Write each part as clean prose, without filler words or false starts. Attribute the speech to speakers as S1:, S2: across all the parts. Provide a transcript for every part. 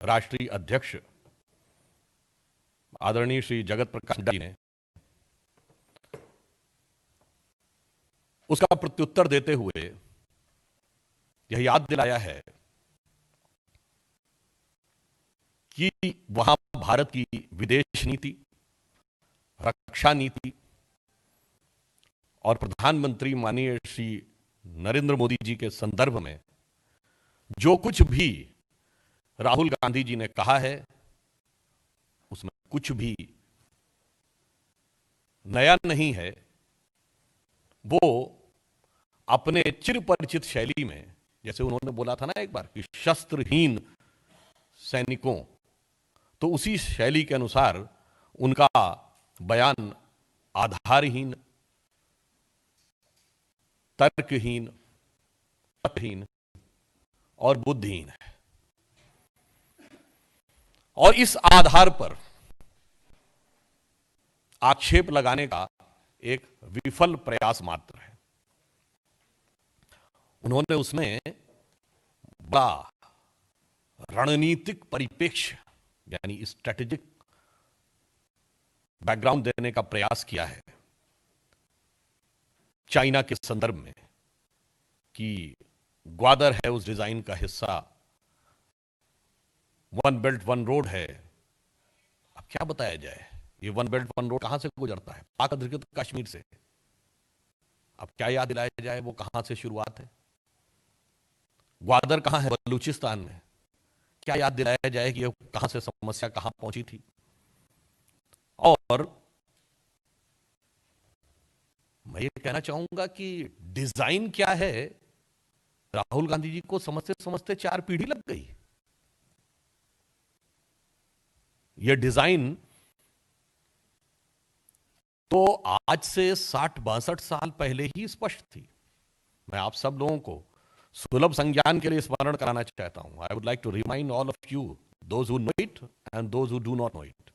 S1: राष्ट्रीय अध्यक्ष आदरणीय श्री जगत प्रकाश नड्डा जी ने उसका प्रत्युत्तर देते हुए यह याद दिलाया है कि वहां भारत की विदेश नीति, रक्षा नीति और प्रधानमंत्री माननीय श्री नरेंद्र मोदी जी के संदर्भ में जो कुछ भी राहुल गांधी जी ने कहा है उसमें कुछ भी नया नहीं है। वो अपने चिरपरिचित शैली में, जैसे उन्होंने बोला था ना एक बार कि शस्त्रहीन सैनिकों, तो उसी शैली के अनुसार उनका बयान आधारहीन, तर्कहीन, तथहीन और बुद्धिहीन है। और इस आधार पर आक्षेप लगाने का एक विफल प्रयास मात्र है। उन्होंने उसमें बड़ा रणनीतिक परिप्रेक्ष्य यानी स्ट्रेटेजिक बैकग्राउंड देने का प्रयास किया है चाइना के संदर्भ में कि ग्वादर है उस डिजाइन का हिस्सा, वन बेल्ट वन रोड है। अब क्या बताया जाए, ये वन बेल्ट वन रोड कहां से गुजरता है? पाक अधिकृत कश्मीर से। अब क्या याद दिलाया जाए वो कहां से शुरुआत है? ग्वादर कहां है? बलूचिस्तान में। क्या याद दिलाया जाए कि ये कहां से समस्या कहां पहुंची थी? और मैं ये कहना चाहूंगा कि डिजाइन क्या है, राहुल गांधी जी को समझते समझते 4 पीढ़ी लग गई। यह डिजाइन तो आज से 60-62 साल पहले ही स्पष्ट थी। मैं आप सब लोगों को सुलभ संज्ञान के लिए स्मरण कराना चाहता हूं। I would like to remind all of you, those who know it and those who do not know it,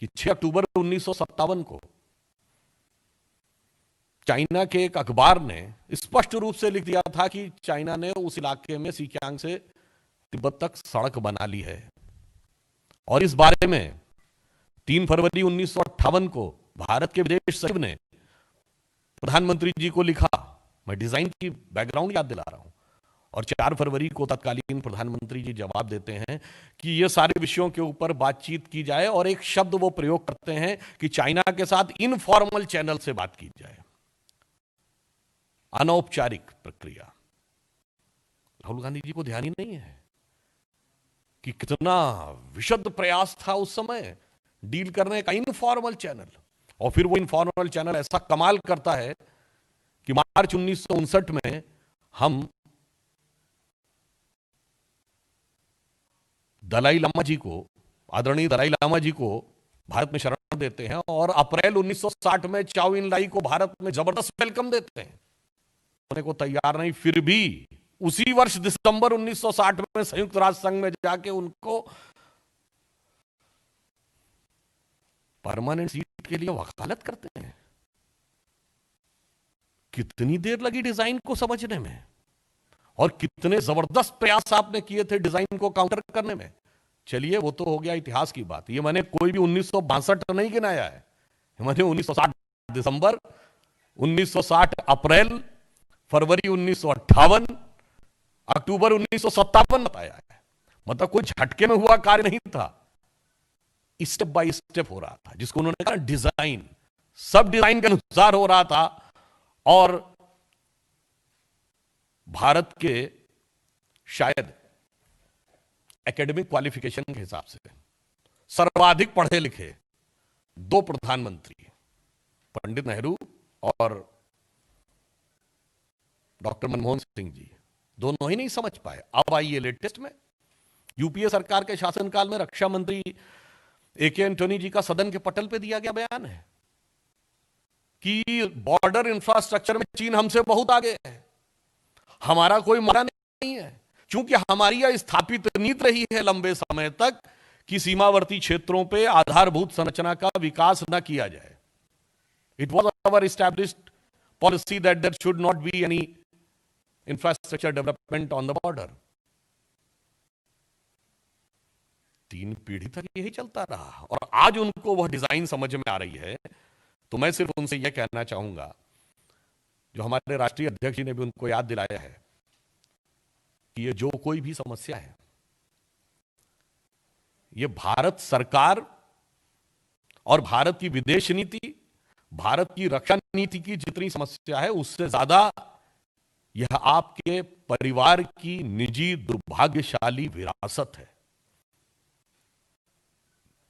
S1: कि 6 अक्टूबर 1957 को चाइना के एक अखबार ने स्पष्ट रूप से लिख दिया था कि चाइना ने उस इलाके में सिकियांग से तिब्बत तक सड़क बना ली है। और इस बारे में 3 फरवरी 1958 को भारत के विदेश सचिव ने प्रधानमंत्री जी को लिखा। मैं डिजाइन की बैकग्राउंड याद दिला रहा हूं। और 4 फरवरी को तत्कालीन प्रधानमंत्री जी जवाब देते हैं कि ये सारे विषयों के ऊपर बातचीत की जाए, और एक शब्द वो प्रयोग करते हैं कि चाइना के साथ इनफॉर्मल चैनल से बात की जाए, अनौपचारिक प्रक्रिया। राहुल गांधी जी को ध्यान ही नहीं है कि कितना विशद प्रयास था उस समय डील करने का, इनफॉर्मल चैनल। और फिर वो इनफॉर्मल चैनल ऐसा कमाल करता है कि मार्च 1959 में हम दलाई लामा जी को, आदरणीय दलाई लामा जी को भारत में शरण देते हैं, और अप्रैल 1960 में चाओ इन लाई को भारत में जबरदस्त वेलकम देते हैं। होने को तैयार नहीं, फिर भी उसी वर्ष दिसंबर 1960 में संयुक्त राष्ट्र संघ में जाके उनको परमानेंट सीट के लिए वकालत करते हैं। कितनी देर लगी डिजाइन को समझने में, और कितने जबरदस्त प्रयास आपने किए थे डिजाइन को काउंटर करने में। चलिए वो तो हो गया इतिहास की बात। ये मैंने कोई भी 1962 नहीं गिनाया है, मैंने 1960 दिसंबर, 1960 अप्रैल, फरवरी 1958, अक्टूबर 1957 बताया है। मतलब कोई झटके में हुआ कार्य नहीं था, स्टेप बाय स्टेप हो रहा था, जिसको उन्होंने कहा डिजाइन। सब डिजाइन के अनुसार हो रहा था, और भारत के शायद एकेडमिक क्वालिफिकेशन के हिसाब से सर्वाधिक पढ़े लिखे 2 प्रधानमंत्री, पंडित नेहरू और डॉक्टर मनमोहन सिंह जी, दोनों ही नहीं समझ पाए। अब आइए लेटेस्ट में, यूपीए सरकार के शासनकाल में रक्षा मंत्री एके एंटोनी जी का सदन के पटल पे दिया गया बयान है कि बॉर्डर इंफ्रास्ट्रक्चर में चीन हमसे बहुत आगे है, हमारा कोई मौका नहीं है, क्योंकि हमारी यह स्थापित नीति रही है लंबे समय तक कि सीमावर्ती क्षेत्रों पे आधारभूत संरचना का विकास न किया जाए। It was our established policy that there should not be any infrastructure development on the border. 3 पीढ़ी तक यही चलता रहा और आज उनको वह डिजाइन समझ में आ रही है। तो मैं सिर्फ उनसे यह कहना चाहूंगा, जो हमारे राष्ट्रीय अध्यक्ष जी ने भी उनको याद दिलाया है कि ये जो कोई भी समस्या है, ये भारत सरकार और भारत की विदेश नीति, भारत की रक्षा नीति की जितनी समस्या है, उससे ज्यादा यह आपके परिवार की निजी दुर्भाग्यशाली विरासत है।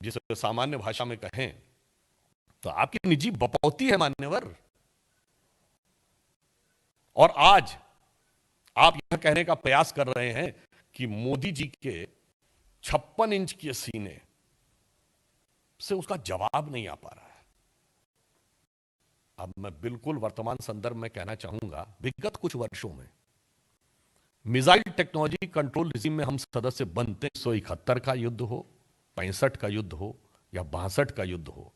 S1: जिसे सामान्य भाषा में कहें तो आपकी निजी बपौती है मान्यवर। और आज आप यह कहने का प्रयास कर रहे हैं कि मोदी जी के 56 इंच के सीने से उसका जवाब नहीं आ पा रहा है। अब मैं बिल्कुल वर्तमान संदर्भ में कहना चाहूंगा, विगत कुछ वर्षों में मिसाइल टेक्नोलॉजी कंट्रोल रिजीम में हम सदस्य बनते 171 का युद्ध हो, 65 का युद्ध हो या 62 का युद्ध हो,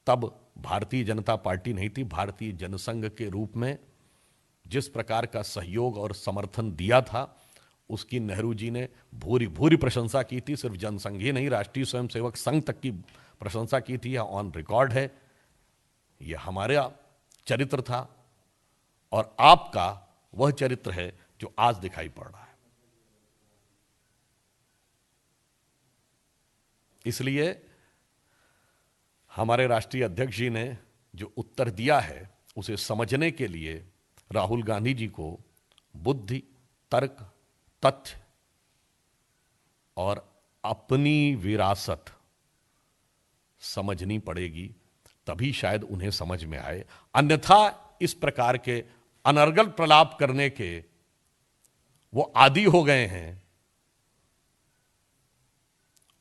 S1: तब भारतीय जनता पार्टी नहीं थी, भारतीय जनसंघ के रूप में जिस प्रकार का सहयोग और समर्थन दिया था, उसकी नेहरू जी ने भूरी भूरी प्रशंसा की थी। सिर्फ जनसंघ ही नहीं, राष्ट्रीय स्वयंसेवक संघ तक की प्रशंसा की थी। यह ऑन रिकॉर्ड है। यह हमारा चरित्र था और आपका वह चरित्र है जो आज दिखाई पड़ रहा है। इसलिए हमारे राष्ट्रीय अध्यक्ष जी ने जो उत्तर दिया है, उसे समझने के लिए राहुल गांधी जी को बुद्धि, तर्क, तथ्य और अपनी विरासत समझनी पड़ेगी, तभी शायद उन्हें समझ में आए। अन्यथा इस प्रकार के अनर्गल प्रलाप करने के वो आदी हो गए हैं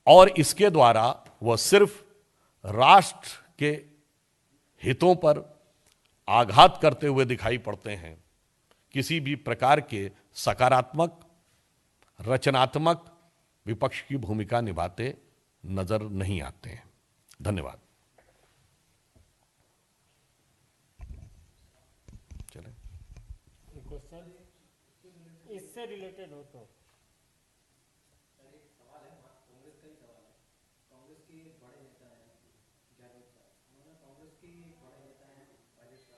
S1: और इसके द्वारा वह सिर्फ राष्ट्र के हितों पर आघात करते हुए दिखाई पड़ते हैं। किसी भी प्रकार के सकारात्मक, रचनात्मक विपक्ष की भूमिका निभाते नजर नहीं आते हैं। धन्यवाद। चले
S2: क्वेश्चन इससे रिलेटेड हो तो
S3: कांग्रेस के बड़े नेता हैं जावेद साहब, उन्होंने कांग्रेस के बड़े